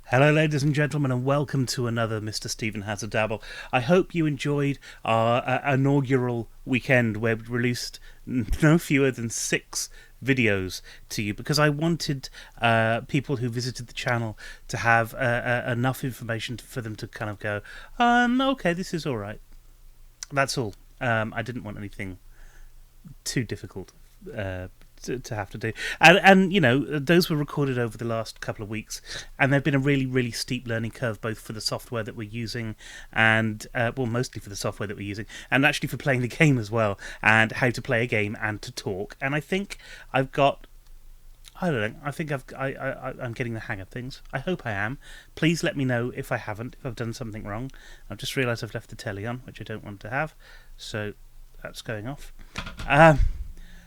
Hello, ladies and gentlemen, and welcome to another Mr. Stephen Has a Dabble. I hope you enjoyed our inaugural weekend where we released no fewer than 6 videos to you because I wanted people who visited the channel to have enough information for them to kind of go, okay, this is all right. That's all. I didn't want anything too difficult to have to do, and you know, those were recorded over the last couple of weeks, and they've been a really steep learning curve, both for the software that we're using and mostly for the software that we're using, and actually for playing the game as well, and how to play a game and to talk. And I think I've got, I don't know, I think I'm getting the hang of things. I hope I am. Please let me know if I haven't, if I've done something wrong. I've just realised I've left the telly on, which I don't want to have, so that's going off.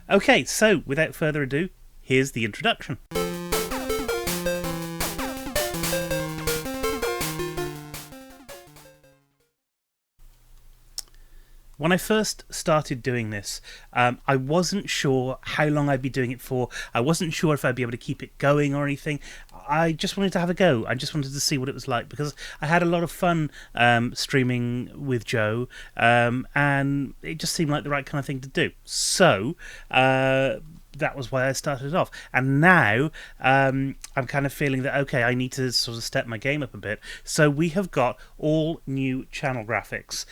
Okay, so without further ado, here's the introduction. When I first started doing this, I wasn't sure how long I'd be doing it for. I wasn't sure if I'd be able to keep it going or anything. I just wanted to have a go. I just wanted to see what it was like because I had a lot of fun streaming with Joe, and it just seemed like the right kind of thing to do. So that was why I started off. And now I'm kind of feeling that, okay, I need to sort of step my game up a bit. So we have got all new channel graphics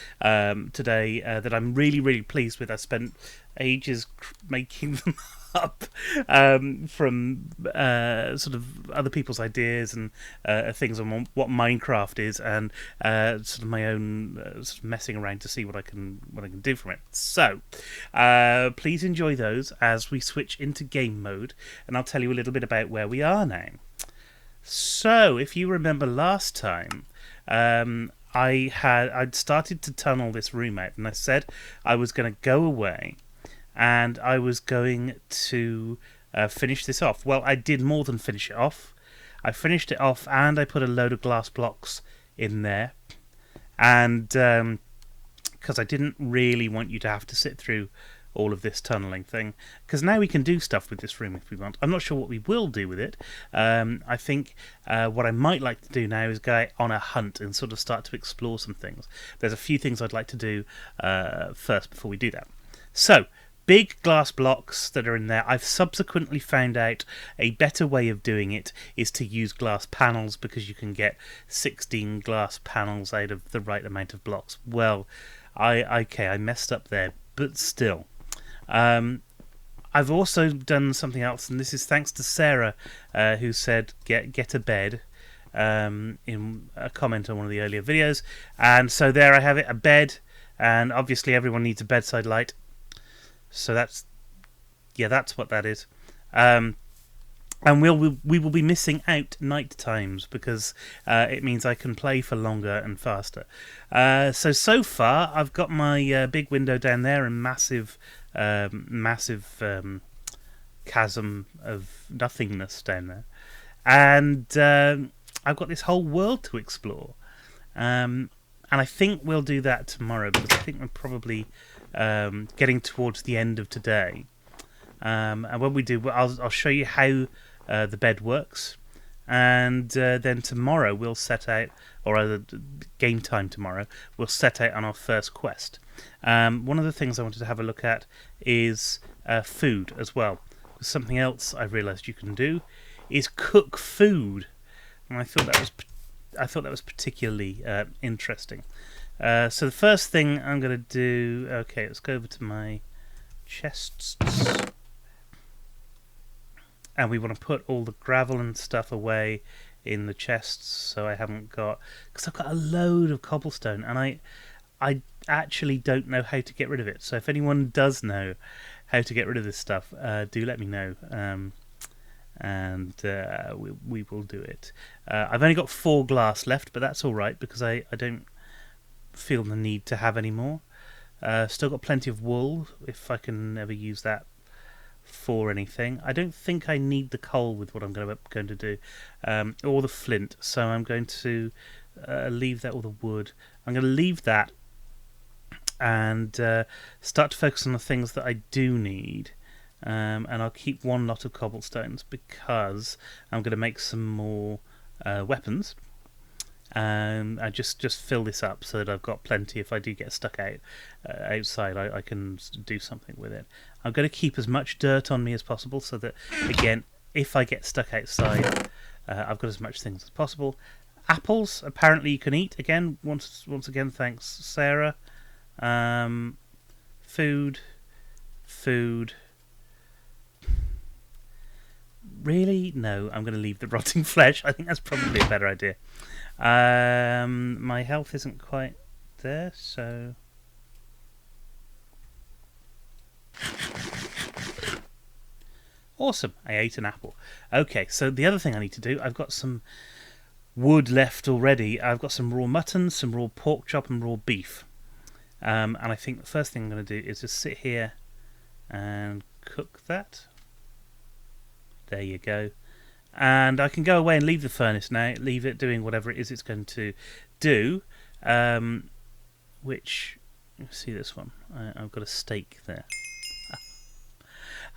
today that I'm really pleased with. I spent ages making them up from sort of other people's ideas and things on what Minecraft is, and sort of my own sort of messing around to see what I can do from it. So please enjoy those as we switch into game mode, and I'll tell you a little bit about where we are now. So if you remember last time, I'd started to tunnel this room out, and I said I was going to go away and I was going to finish this off. Well, I did more than finish it off. I finished it off and I put a load of glass blocks in there, and because I didn't really want you to have to sit through all of this tunneling thing, because now we can do stuff with this room if we want. I'm not sure what we will do with it. I think what I might like to do now is go out on a hunt and sort of start to explore some things. There's a few things I'd like to do first before we do that. So, big glass blocks that are in there. I've subsequently found out a better way of doing it is to use glass panels, because you can get 16 glass panels out of the right amount of blocks. Well, I messed up there, but still. I've also done something else, and this is thanks to Sarah, who said get a bed in a comment on one of the earlier videos. And so there I have it, a bed, and obviously everyone needs a bedside light. So that's what that is. And we will be missing out night times, because it means I can play for longer and faster. So far I've got my big window down there and massive chasm of nothingness down there, and I've got this whole world to explore. And I think we'll do that tomorrow, because I think we're probably getting towards the end of today. And when we do, I'll show you how the bed works. And then tomorrow we'll set out, or rather game time tomorrow, we'll set out on our first quest. One of the things I wanted to have a look at is food as well. Something else I've realised you can do is cook food. And I thought that was particularly interesting. So the first thing I'm going to do, okay, let's go over to my chests, and we want to put all the gravel and stuff away in the chests, so I haven't got, because I've got a load of cobblestone, and I actually don't know how to get rid of it. So if anyone does know how to get rid of this stuff, do let me know. And we will do it. I've only got 4 glass left, but that's all right, because I don't feel the need to have any more. Still got plenty of wool, if I can ever use that for anything. I don't think I need the coal with what I'm going to do, or the flint, so I'm going to leave that, or the wood. I'm going to leave that and start to focus on the things that I do need. And I'll keep one lot of cobblestones, because I'm going to make some more weapons. I just fill this up so that I've got plenty. If I do get stuck outside, I can do something with it. I'm going to keep as much dirt on me as possible so that, again, if I get stuck outside, I've got as much things as possible. Apples, apparently you can eat. Again, once again, thanks, Sarah. Food. Really? No, I'm going to leave the rotting flesh. I think that's probably a better idea. My health isn't quite there, so... Awesome, I ate an apple. Okay, so the other thing I need to do, I've got some wood left already. I've got some raw mutton, some raw pork chop, and raw beef. And I think the first thing I'm going to do is just sit here and cook that. There you go. And I can go away and leave the furnace now, leave it doing whatever it is it's going to do. Which, see this one, I've got a steak there.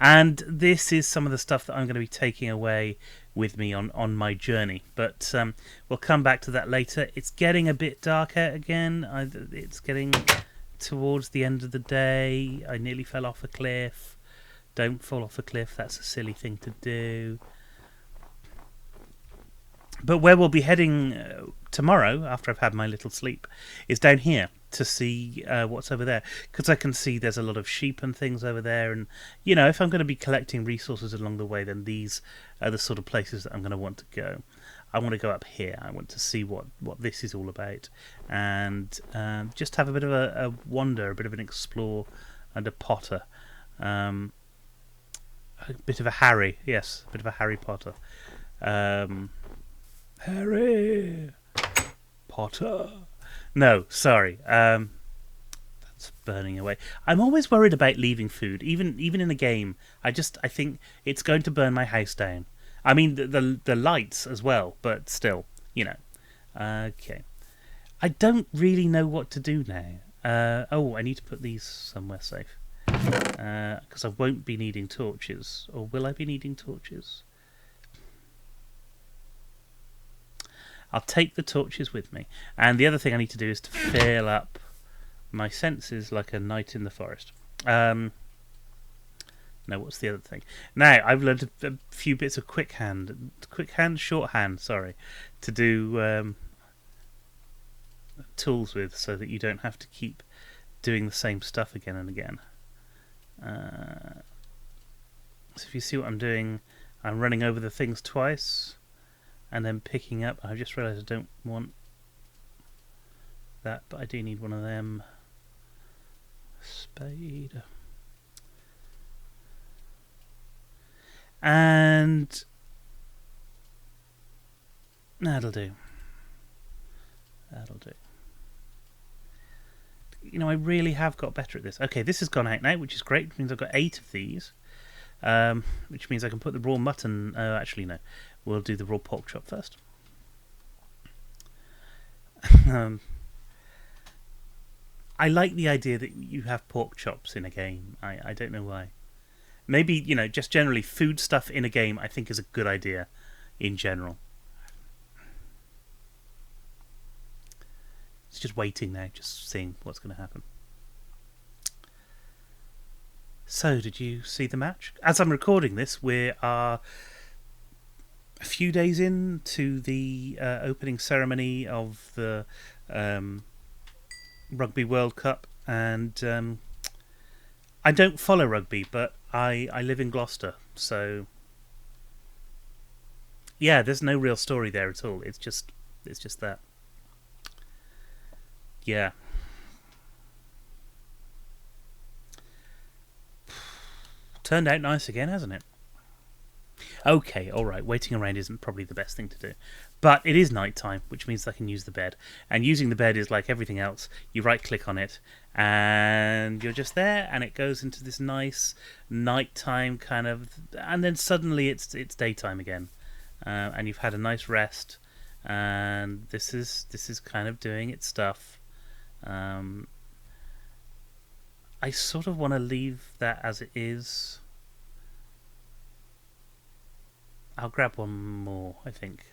And this is some of the stuff that I'm going to be taking away with me on my journey. But we'll come back to that later. It's getting a bit dark out again. It's getting towards the end of the day. I nearly fell off a cliff. Don't fall off a cliff. That's a silly thing to do. But where we'll be heading tomorrow, after I've had my little sleep, is down here to see what's over there. Because I can see there's a lot of sheep and things over there. And, you know, if I'm going to be collecting resources along the way, then these are the sort of places that I'm going to want to go. I want to go up here. I want to see what this is all about. And just have a bit of a wander, a bit of an explore and a potter. A bit of a Harry. Yes, a bit of a Harry Potter. Harry Potter. No, sorry. That's burning away. I'm always worried about leaving food, even in a game. I think it's going to burn my house down. I mean the lights as well, but still, you know. Okay. I don't really know what to do now. I need to put these somewhere safe. Because I won't be needing torches. Or will I be needing torches? I'll take the torches with me. And the other thing I need to do is to fill up my senses like a night in the forest. No, what's the other thing? Now, I've learned a few bits of shorthand, sorry, to do tools with so that you don't have to keep doing the same stuff again and again. So if you see what I'm doing, I'm running over the things twice. And then picking up, I just realised I don't want that, but I do need one of them. Spade. And that'll do. That'll do. You know, I really have got better at this. Okay, this has gone out now, which is great. Which means I've got 8 of these. Which means I can put the raw mutton... actually, no. We'll do the raw pork chop first. I like the idea that you have pork chops in a game. I don't know why. Maybe, you know, just generally food stuff in a game I think is a good idea in general. It's just waiting now, just seeing what's going to happen. So, did you see the match? As I'm recording this, we are a few days into the opening ceremony of the Rugby World Cup, and I don't follow rugby, but I live in Gloucester, so yeah, there's no real story there at all. It's just that. Yeah. Turned out nice again, hasn't it? Okay, alright, waiting around isn't probably the best thing to do. But it is night time, which means I can use the bed. And using the bed is like everything else. You right-click on it, and you're just there, and it goes into this nice nighttime kind of... And then suddenly it's daytime again. And you've had a nice rest, and this is kind of doing its stuff. I sort of want to leave that as it is. I'll grab one more, I think.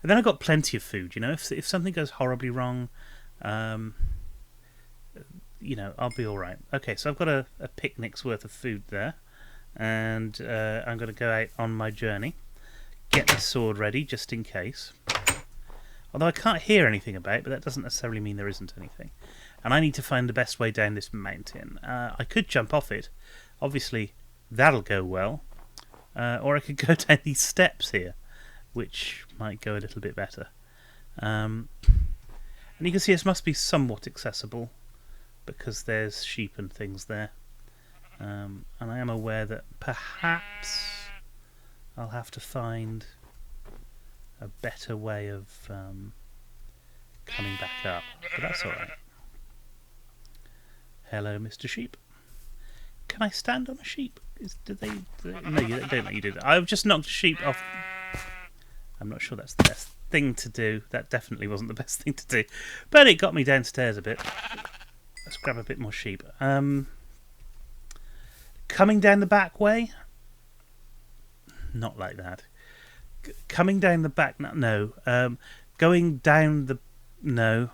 And then I've got plenty of food. You know, if something goes horribly wrong, you know, I'll be all right. Okay, so I've got a picnic's worth of food there, and I'm going to go out on my journey. Get the sword ready just in case. Although I can't hear anything about it, but that doesn't necessarily mean there isn't anything. And I need to find the best way down this mountain. I could jump off it. Obviously, that'll go well. Or I could go down these steps here, which might go a little bit better. And you can see this must be somewhat accessible because there's sheep and things there. And I am aware that perhaps I'll have to find a better way of coming back up, but that's alright. Hello, Mr. Sheep. Can I stand on a sheep? No, you don't let you do that. I've just knocked a sheep off. I'm not sure that's the best thing to do. That definitely wasn't the best thing to do, but it got me downstairs a bit. Let's grab a bit more sheep. Coming down the back way? Not like that. Coming down the back? No. Going down the... No.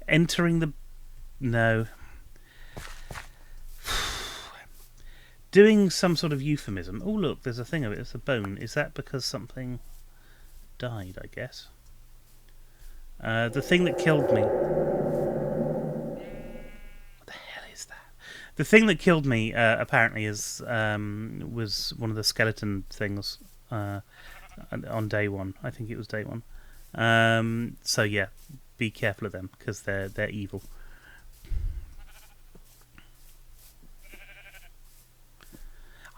Entering the... No. Doing some sort of euphemism. Oh, look, there's a thing of it. It's a bone. Is that because something died, I guess? The thing that killed me... What the hell is that? The thing that killed me, apparently, was one of the skeleton things on day one. I think it was day one. So, yeah, be careful of them, because they're evil.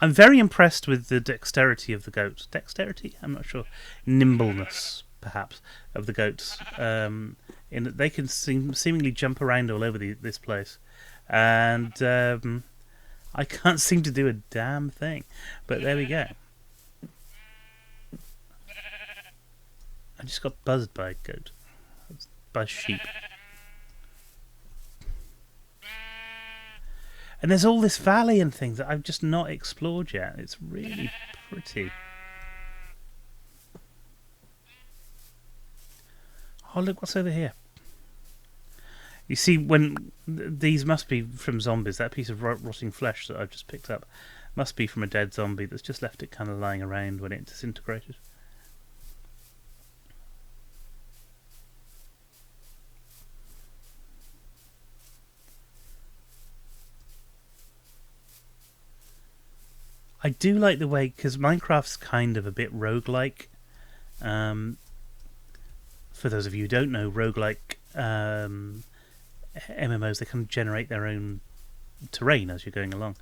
I'm very impressed with the dexterity of the goats. Dexterity? I'm not sure. Nimbleness, perhaps, of the goats. In that they can seemingly jump around all over this place. And I can't seem to do a damn thing. But there we go. I just got buzzed by a goat. By sheep. And there's all this valley and things that I've just not explored yet. It's really pretty. Oh, look what's over here. You see, when these must be from zombies. That piece of rotting flesh that I've just picked up must be from a dead zombie that's just left it kind of lying around when it disintegrated. I do like the way, because Minecraft's kind of a bit roguelike. For those of you who don't know, roguelike MMOs, they kind of generate their own terrain as you're going along.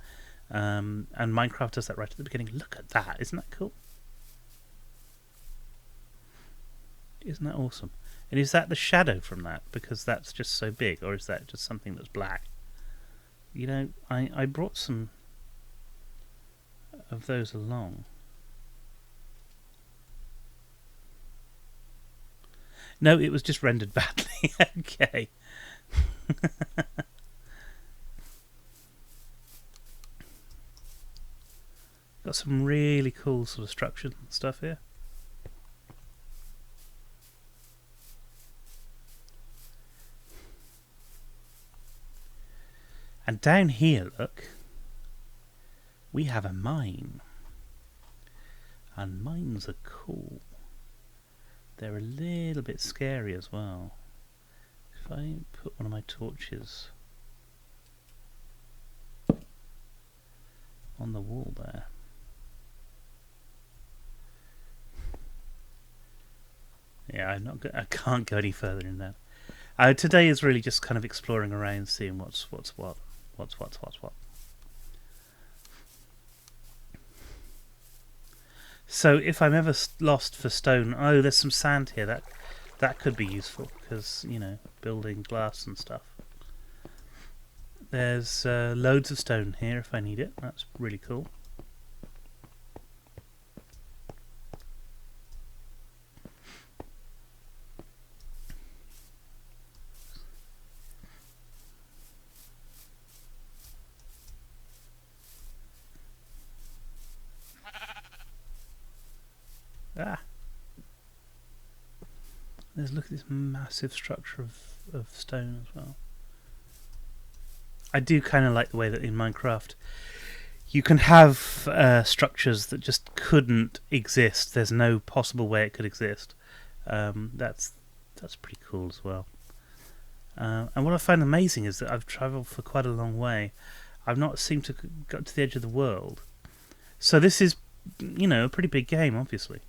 And Minecraft does that right at the beginning. Look at that. Isn't that cool? Isn't that awesome? And is that the shadow from that? Because that's just so big. Or is that just something that's black? You know, I brought some of those along. No, it was just rendered badly. Okay. Got some really cool sort of structured stuff here. And down here, look, we have a mine. And mines are cool. They're a little bit scary as well. If I put one of my torches on the wall there. Yeah, I can't go any further in that. Today is really just kind of exploring around, seeing what's what. So if I'm ever lost for stone, oh, there's some sand here. That could be useful because, you know, building glass and stuff. There's loads of stone here if I need it. That's really cool. Ah. Look at this massive structure of stone as well. I do kind of like the way that in Minecraft you can have structures that just couldn't exist. There's no possible way it could exist. That's pretty cool as well. And what I find amazing is that I've travelled for quite a long way. I've not seemed to got to the edge of the world. So this is, a pretty big game, obviously.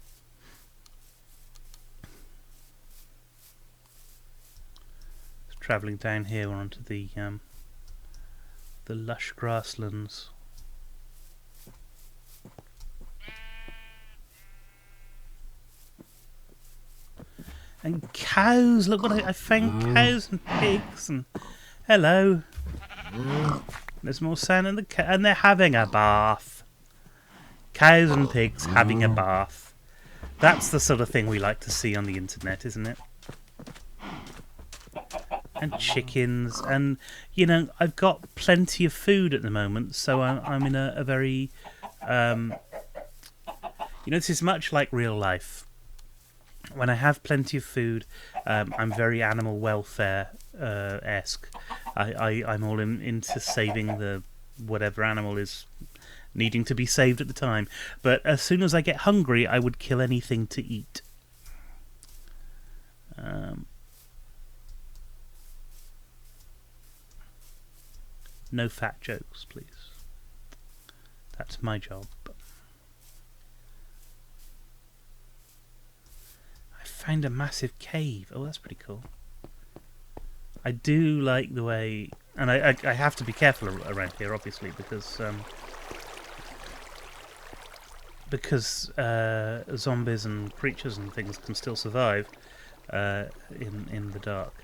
Just travelling down here onto the lush grasslands. And cows! Look what I found cows and pigs and hello. There's more sand in the and they're having a bath. Cows and pigs having a bath. That's the sort of thing we like to see on the internet, isn't it? And chickens, and I've got plenty of food at the moment, so I'm in a very this is much like real life. When I have plenty of food, I'm very animal welfare esque. I'm all into saving the whatever animal is needing to be saved at the time. But as soon as I get hungry, I would kill anything to eat. No fat jokes, please. That's my job. I found a massive cave. Oh, that's pretty cool. I do like the way... And I have to be careful around here, obviously, because zombies and creatures and things can still survive in the dark.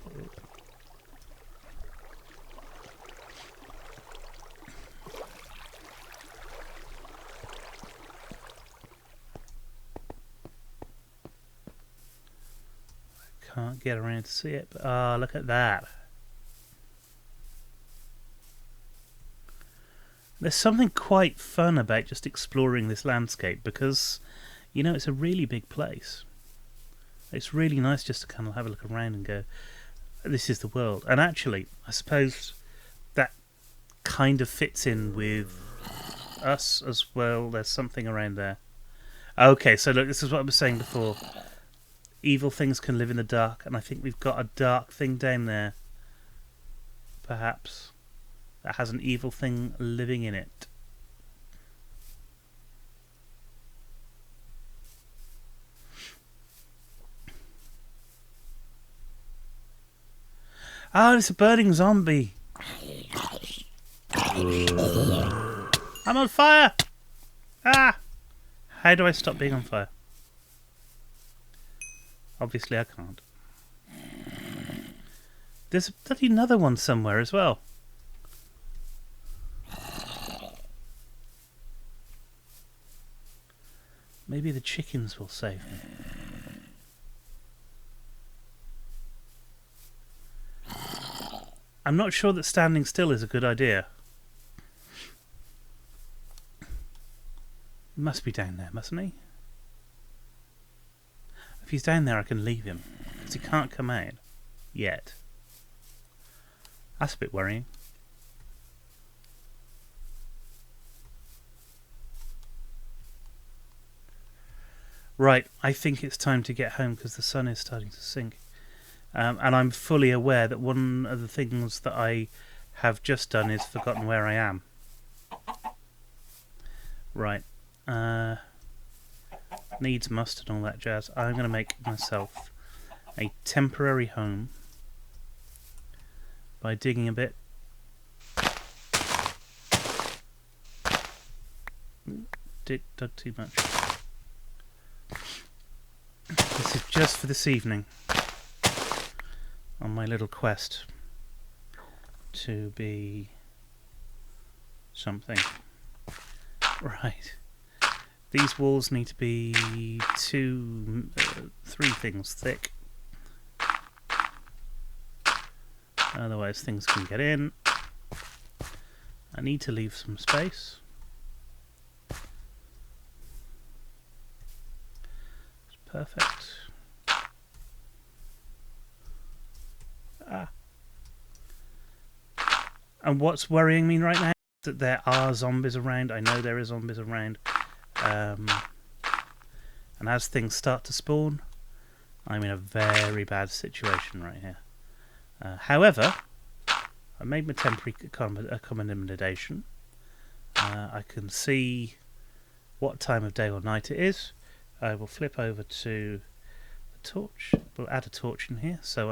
Can't get around to see it, but look at that. There's something quite fun about just exploring this landscape because, it's a really big place. It's really nice just to kind of have a look around and go, this is the world. And actually, I suppose that kind of fits in with us as well. There's something around there. Okay, so look, this is what I was saying before. Evil things can live in the dark, and I think we've got a dark thing down there. Perhaps. That has an evil thing living in it. Oh, it's a burning zombie. I'm on fire! Ah! How do I stop being on fire? Obviously I can't. There's bloody another one somewhere as well. Maybe the chickens will save me. I'm not sure that standing still is a good idea. He must be down there, mustn't he? If he's down there, I can leave him, because he can't come out yet. That's a bit worrying. Right, I think it's time to get home because the sun is starting to sink. And I'm fully aware that one of the things that I have just done is forgotten where I am. Right. Needs must and all that jazz. I'm going to make myself a temporary home by digging a bit. Dug too much. This is just for this evening on my little quest to be something. Right. These walls need to be 3 things thick. Otherwise things can get in. I need to leave some space. Perfect. And what's worrying me right now is that there are zombies around. I know there are zombies around. And as things start to spawn, I'm in a very bad situation right here. However, I made my temporary accommodation. I can see what time of day or night it is. I will flip over to the torch. We'll add a torch in here, so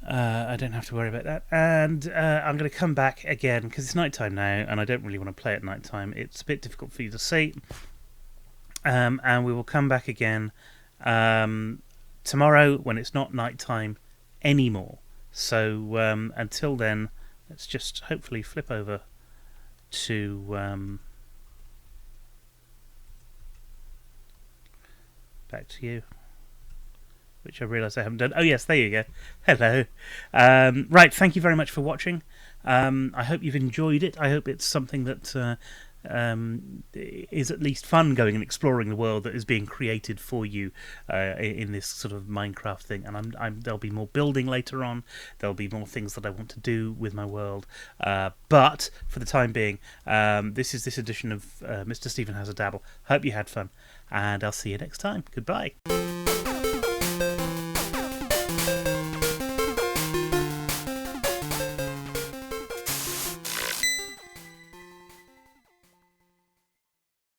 I don't have to worry about that. And I'm going to come back again because it's nighttime now, and I don't really want to play at nighttime. It's a bit difficult for you to see. And we will come back again tomorrow when it's not nighttime anymore. So until then, let's just hopefully flip over to back to you, which I realise I haven't done. Oh yes, there you go. Hello. Right, thank you very much for watching. I hope you've enjoyed it. I hope it's something that is at least fun, going and exploring the world that is being created for you in this sort of Minecraft thing. And there'll be more building later on. There'll be more things that I want to do with my world. But for the time being, this is this edition of Mr. Stephen Has a Dabble. Hope you had fun, and I'll see you next time. Goodbye.